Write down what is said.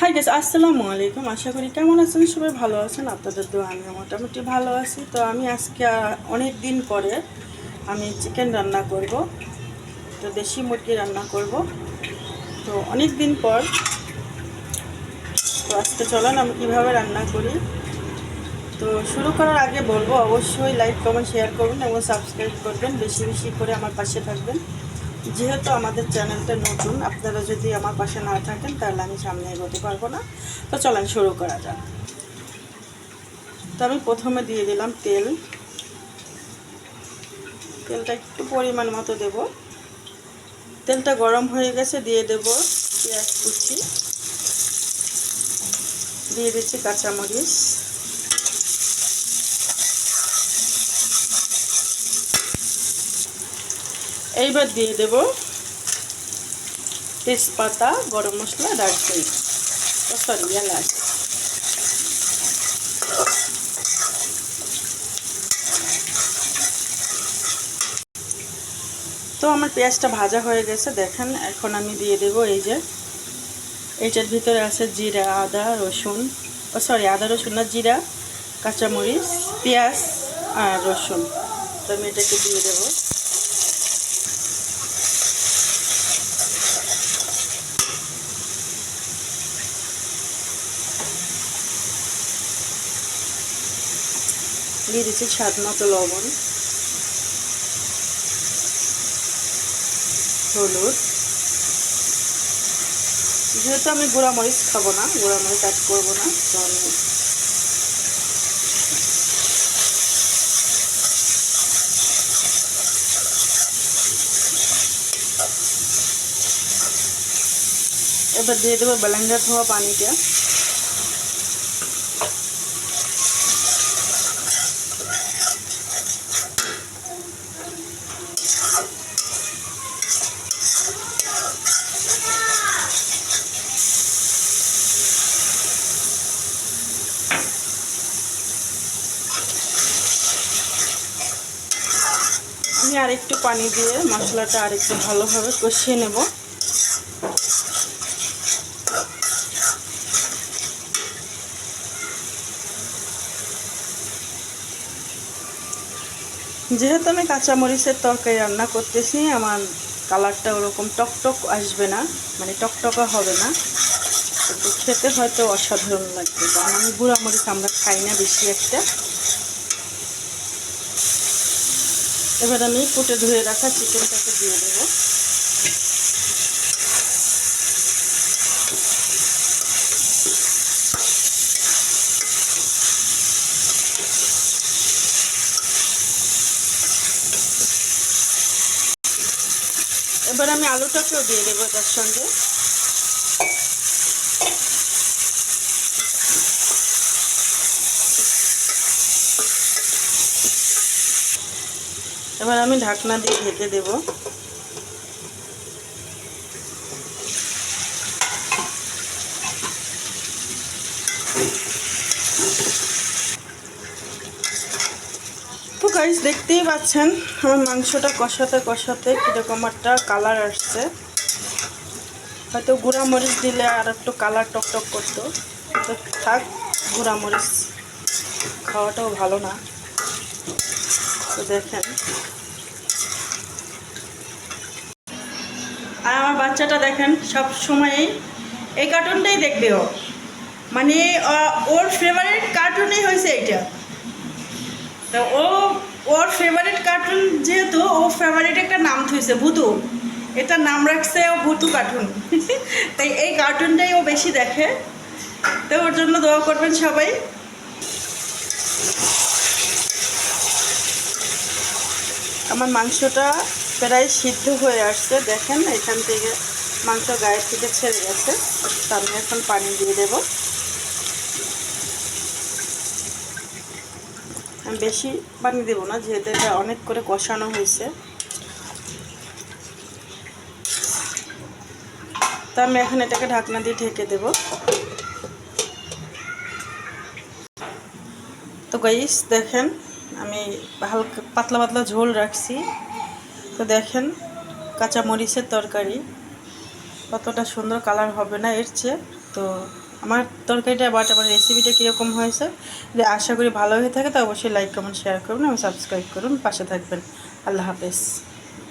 Hi guys, আসসালামু আলাইকুম। আশা করি কেমন আছেন, সবাই ভালো আছেন। আপনাদের দোয়া আমি মোটামুটি ভালো আছি। তো আমি আজকে অনেক দিন পরে আমি চিকেন রান্না করব, তো দেশি মুরগি রান্না করব। তো অনেক দিন পর, তো আজকে চলেন আমি কীভাবে রান্না করি। তো শুরু করার আগে বলবো, অবশ্যই লাইক কমেন্ট শেয়ার করবেন এবং সাবস্ক্রাইব করবেন, বেশি বেশি করে আমার পাশে থাকবেন। যেহেতু আমাদের চ্যানেলটা নতুন, আপনারা যদি আমার পাশে না থাকেন তাহলে আমি সামনে এগোতে পারবো না। তো চলেন শুরু করা যাক। তো আমি প্রথমে দিয়ে দিলাম তেলটা একটু পরিমাণ মতো দেব। তেলটা গরম হয়ে গেছে, দিয়ে দেব পেঁয়াজ কুচি, দিয়ে দিচ্ছি কাঁচামরিচ, এইবার দিয়ে দেব তেজপাতা, গরম মশলা, দারচিনি, সরি এলাচ। তো আমার পেঁয়াজটা ভাজা হয়ে গেছে, দেখেন। এখন আমি দিয়ে দেব এইটার ভিতরে আছে জিরা, আদা রসুন, আদা রসুন না, জিরা, কাঁচামরিচ, পেঁয়াজ আর রসুন। তো আমি এটাকে দিয়ে দেব। দিয়ে দিচ্ছি স্বাদ মতো লবণ, হলুদ। যেহেতু আমি গুঁড়ামরিচ খাবো না, গুঁড়ামরিচ অ্যাড করবো না, তো আমি এবার দিয়ে দেবো ব্লেন্ডার হওয়া পানিটা। আমি আরেকটু পানি দিয়ে মশলাটা আরেকটু ভালোভাবে কষিয়ে নেব। যেহেতু আমি কাঁচামরিচের তরকারি রান্না করতেছি, আমার কালারটা ওরকম টকটক আসবে না, মানে টকটকা হবে না, কিন্তু খেতে হয়তো অসাধারণ লাগবে, কারণ আমি গুঁড়ামরিচ আমরা খাই না বেশি একটা। এবার আমি কুটে ধুয়ে রাখা চিকেনটাকে দিয়ে দেব। এবার আমি আলুটাকেও দিয়ে দেবো তার সঙ্গে। এবার আমি ঢাকনা দিয়ে ঢেকে দেব। তো গাইস, দেখতেই পাচ্ছেন আমার মাংসটা কষাতে কষাতে কীরকম একটা কালার আসছে। হয়তো গুঁড়ামরিচ দিলে আর একটু কালার টকটক করতো, তো থাক, গুঁড়ামরিচ খাওয়াটাও ভালো না। তো দেখেন, আর আমার বাচ্চাটা দেখেন সব সময়ই এই কার্টুনটাই দেখবে ও, মানে ওর ফেভারিট কার্টুনই হয়েছে এইটা। তো ওর ফেভারিট কার্টুন, যেহেতু ও ফেভারিট একটা নাম থুইছে ভুতু, এটা নাম রাখছে ও ভুতু কার্টুন। তাই এই কার্টুনটাই ও বেশি দেখে। তো ওর জন্য দোয়া করবেন সবাই। আমার মাংসটা প্রায় সিদ্ধ হয়ে আসছে, দেখেন এখান থেকে মাংস গায়ের থেকে ছেড়ে গেছে। তো আমি এখন পানি দিয়ে দেব। আমি বেশি পানি দেব না, যেহেতু এটা অনেক করে কষানো হয়েছে। তো আমি এখন এটাকে ঢাকনা দিয়ে ঢেকে দেব। তো গাইস দেখেন, আমি হালকা পাতলা পাতলা ঝোল রাখছি। তো দেখেন, কাঁচা মরিচের তরকারি কতটা সুন্দর কালার হবে না এর চেয়ে। তো আমার তরকারিটা বাট আমার রেসিপিটা কীরকম হয়েছে যদি আশা করি ভালো হয়ে থাকে তো অবশ্যই লাইক কমেন্ট শেয়ার করুন এবং সাবস্ক্রাইব করুন, পাশে থাকবেন। আল্লাহ হাফেজ।